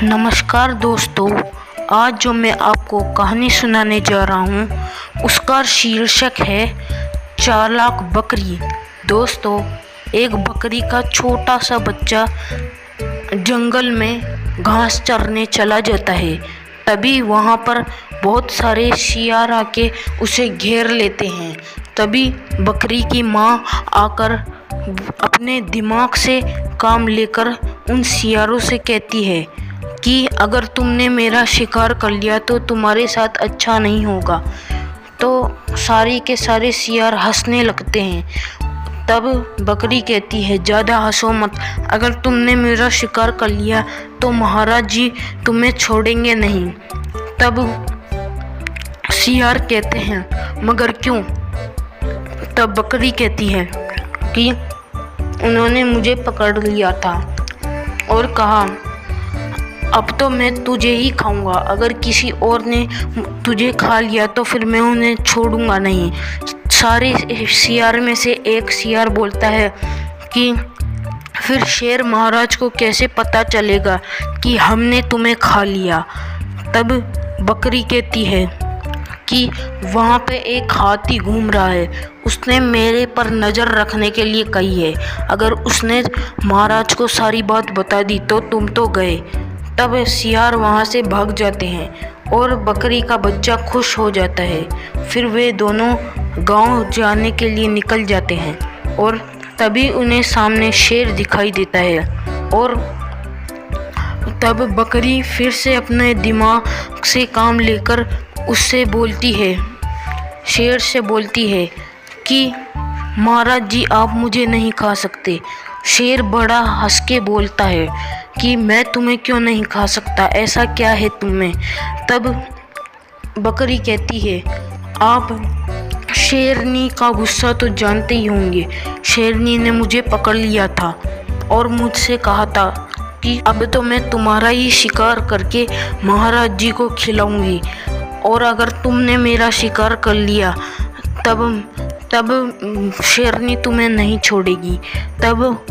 नमस्कार दोस्तों, आज जो मैं आपको कहानी सुनाने जा रहा हूँ उसका शीर्षक है चालाक बकरी। दोस्तों, एक बकरी का छोटा सा बच्चा जंगल में घास चरने चला जाता है। तभी वहाँ पर बहुत सारे शियार आके उसे घेर लेते हैं। तभी बकरी की माँ आकर अपने दिमाग से काम लेकर उन शियारों से कहती है कि अगर तुमने मेरा शिकार कर लिया तो तुम्हारे साथ अच्छा नहीं होगा। तो सारे के सारे शियार हंसने लगते हैं। तब बकरी कहती है, ज़्यादा हंसो मत, अगर तुमने मेरा शिकार कर लिया तो महाराज जी तुम्हें छोड़ेंगे नहीं। तब शियार कहते हैं, मगर क्यों? तब बकरी कहती है कि उन्होंने मुझे पकड़ लिया था और कहा अब तो मैं तुझे ही खाऊंगा, अगर किसी और ने तुझे खा लिया तो फिर मैं उन्हें छोड़ूंगा नहीं। सारे शियार में से एक शियार बोलता है कि फिर शेर महाराज को कैसे पता चलेगा कि हमने तुम्हें खा लिया? तब बकरी कहती है कि वहाँ पे एक हाथी घूम रहा है, उसने मेरे पर नज़र रखने के लिए कही है। अगर उसने महाराज को सारी बात बता दी तो तुम तो गए। तब शियार वहाँ से भाग जाते हैं और बकरी का बच्चा खुश हो जाता है। फिर वे दोनों गांव जाने के लिए निकल जाते हैं और तभी उन्हें सामने शेर दिखाई देता है। और तब बकरी फिर से अपने दिमाग से काम लेकर उससे बोलती है, शेर से बोलती है कि महाराज जी आप मुझे नहीं खा सकते। शेर बड़ा हंस के बोलता है कि मैं तुम्हें क्यों नहीं खा सकता, ऐसा क्या है तुम्हें? तब बकरी कहती है, आप शेरनी का गुस्सा तो जानते ही होंगे। शेरनी ने मुझे पकड़ लिया था और मुझसे कहा था कि अब तो मैं तुम्हारा ही शिकार करके महाराज जी को खिलाऊंगी, और अगर तुमने मेरा शिकार कर लिया तब शेरनी तुम्हें नहीं छोड़ेगी। तब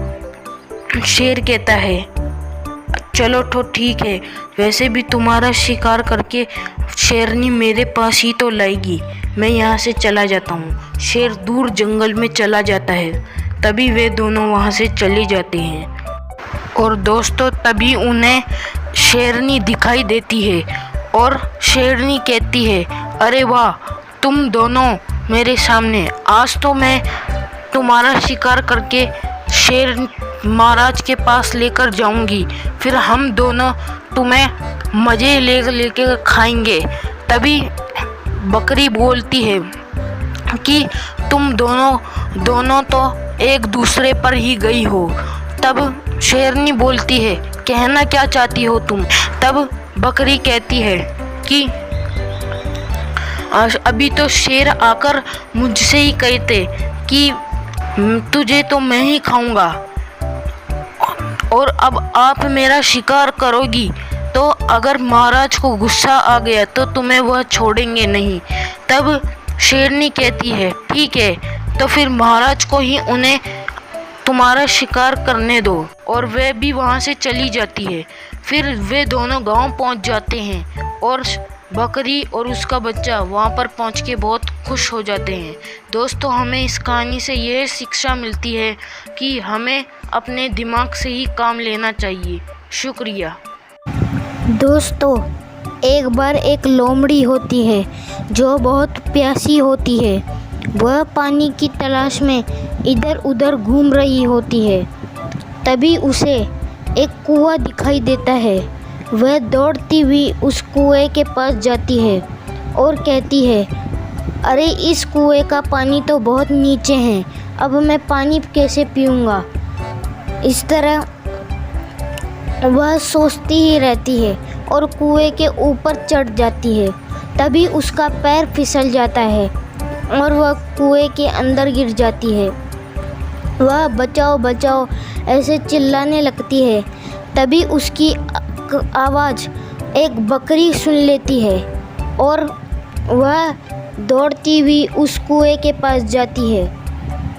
शेर कहता है, चलो तो ठीक है, वैसे भी तुम्हारा शिकार करके शेरनी मेरे पास ही तो लाएगी, मैं यहाँ से चला जाता हूँ। शेर दूर जंगल में चला जाता है। तभी वे दोनों वहाँ से चले जाते हैं और दोस्तों तभी उन्हें शेरनी दिखाई देती है और शेरनी कहती है, अरे वाह, तुम दोनों मेरे सामने, आज तो मैं तुम्हारा शिकार करके शेर महाराज के पास लेकर जाऊंगी, फिर हम दोनों तुम्हें मज़े लेके खाएंगे। तभी बकरी बोलती है कि तुम दोनों तो एक दूसरे पर ही गई हो। तब शेरनी बोलती है, कहना क्या चाहती हो तुम? तब बकरी कहती है कि अभी तो शेर आकर मुझसे ही कहते कि तुझे तो मैं ही खाऊंगा, और अब आप मेरा शिकार करोगी तो अगर महाराज को गुस्सा आ गया तो तुम्हें वह छोड़ेंगे नहीं। तब शेरनी कहती है, ठीक है, तो फिर महाराज को ही उन्हें तुम्हारा शिकार करने दो, और वह भी वहाँ से चली जाती है। फिर वे दोनों गांव पहुँच जाते हैं और बकरी और उसका बच्चा वहाँ पर पहुँच के बहुत खुश हो जाते हैं। दोस्तों, हमें इस कहानी से यह शिक्षा मिलती है कि हमें अपने दिमाग से ही काम लेना चाहिए। शुक्रिया। दोस्तों, एक बार एक लोमड़ी होती है जो बहुत प्यासी होती है। वह पानी की तलाश में इधर उधर घूम रही होती है। तभी उसे एक कुआं दिखाई देता है। वह दौड़ती हुई उस कुएं के पास जाती है और कहती है, अरे इस कुएं का पानी तो बहुत नीचे है, अब मैं पानी कैसे पीऊँगा? इस तरह वह सोचती ही रहती है और कुएं के ऊपर चढ़ जाती है। तभी उसका पैर फिसल जाता है और वह कुएं के अंदर गिर जाती है। वह बचाओ बचाओ ऐसे चिल्लाने लगती है। तभी उसकी आवाज़ एक बकरी सुन लेती है और वह दौड़ती हुई उस कुएं के पास जाती है।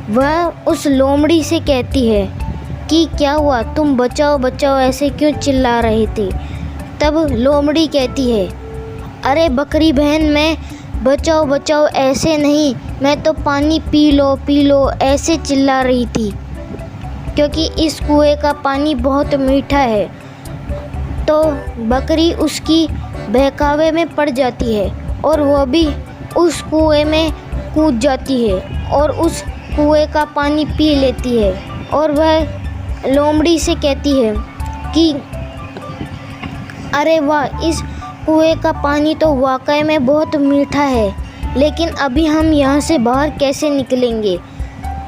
वह उस लोमड़ी से कहती है कि क्या हुआ, तुम बचाओ बचाओ ऐसे क्यों चिल्ला रहे थे? तब लोमड़ी कहती है, अरे बकरी बहन, मैं बचाओ बचाओ ऐसे नहीं, मैं तो पानी पी लो ऐसे चिल्ला रही थी, क्योंकि इस कुएं का पानी बहुत मीठा है। तो बकरी उसकी बहकावे में पड़ जाती है और वह भी उस कुएं में कूद जाती है और उस कुएं का पानी पी लेती है। और वह लोमड़ी से कहती है कि अरे वाह, इस कुएं का पानी तो वाकई में बहुत मीठा है, लेकिन अभी हम यहाँ से बाहर कैसे निकलेंगे?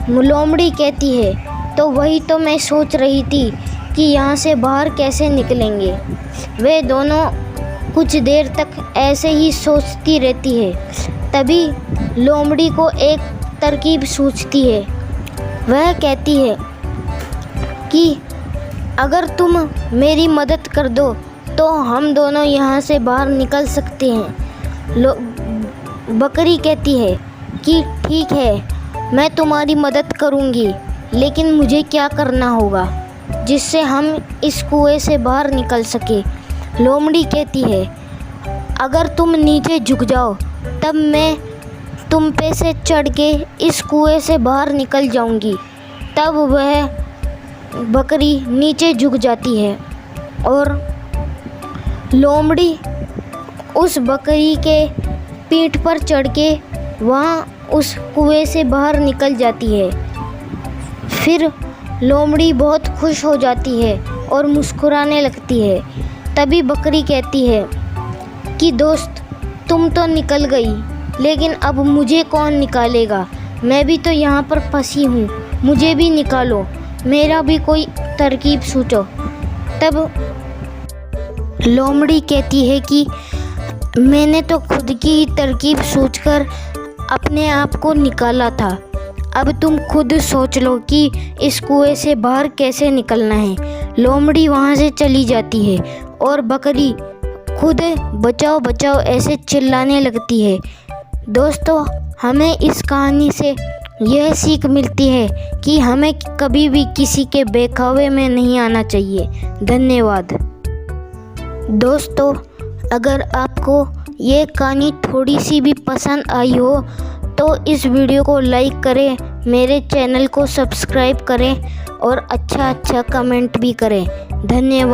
लोमड़ी कहती है, तो वही तो मैं सोच रही थी कि यहाँ से बाहर कैसे निकलेंगे। वे दोनों कुछ देर तक ऐसे ही सोचती रहती है। तभी लोमड़ी को एक तरकीब सूझती है। वह कहती है कि अगर तुम मेरी मदद कर दो तो हम दोनों यहाँ से बाहर निकल सकते हैं। बकरी कहती है कि ठीक है, मैं तुम्हारी मदद करूँगी, लेकिन मुझे क्या करना होगा जिससे हम इस कुएं से बाहर निकल सके? लोमड़ी कहती है, अगर तुम नीचे झुक जाओ तब मैं तुम पे से चढ़ के इस कुएं से बाहर निकल जाऊंगी। तब वह बकरी नीचे झुक जाती है और लोमड़ी उस बकरी के पीठ पर चढ़ के वहाँ उस कुएं से बाहर निकल जाती है। फिर लोमड़ी बहुत खुश हो जाती है और मुस्कुराने लगती है। तभी बकरी कहती है कि दोस्त, तुम तो निकल गई, लेकिन अब मुझे कौन निकालेगा? मैं भी तो यहाँ पर फंसी हूँ, मुझे भी निकालो, मेरा भी कोई तरकीब सूझो। तब लोमड़ी कहती है कि मैंने तो खुद की तरकीब सोचकर अपने आप को निकाला था, अब तुम खुद सोच लो कि इस कुएं से बाहर कैसे निकलना है। लोमड़ी वहाँ से चली जाती है और बकरी खुद बचाओ बचाओ ऐसे चिल्लाने लगती है। दोस्तों, हमें इस कहानी से यह सीख मिलती है कि हमें कभी भी किसी के बहकावे में नहीं आना चाहिए। धन्यवाद। दोस्तों, अगर आपको ये कहानी थोड़ी सी भी पसंद आई हो तो इस वीडियो को लाइक करें, मेरे चैनल को सब्सक्राइब करें और अच्छा कमेंट भी करें। धन्यवाद।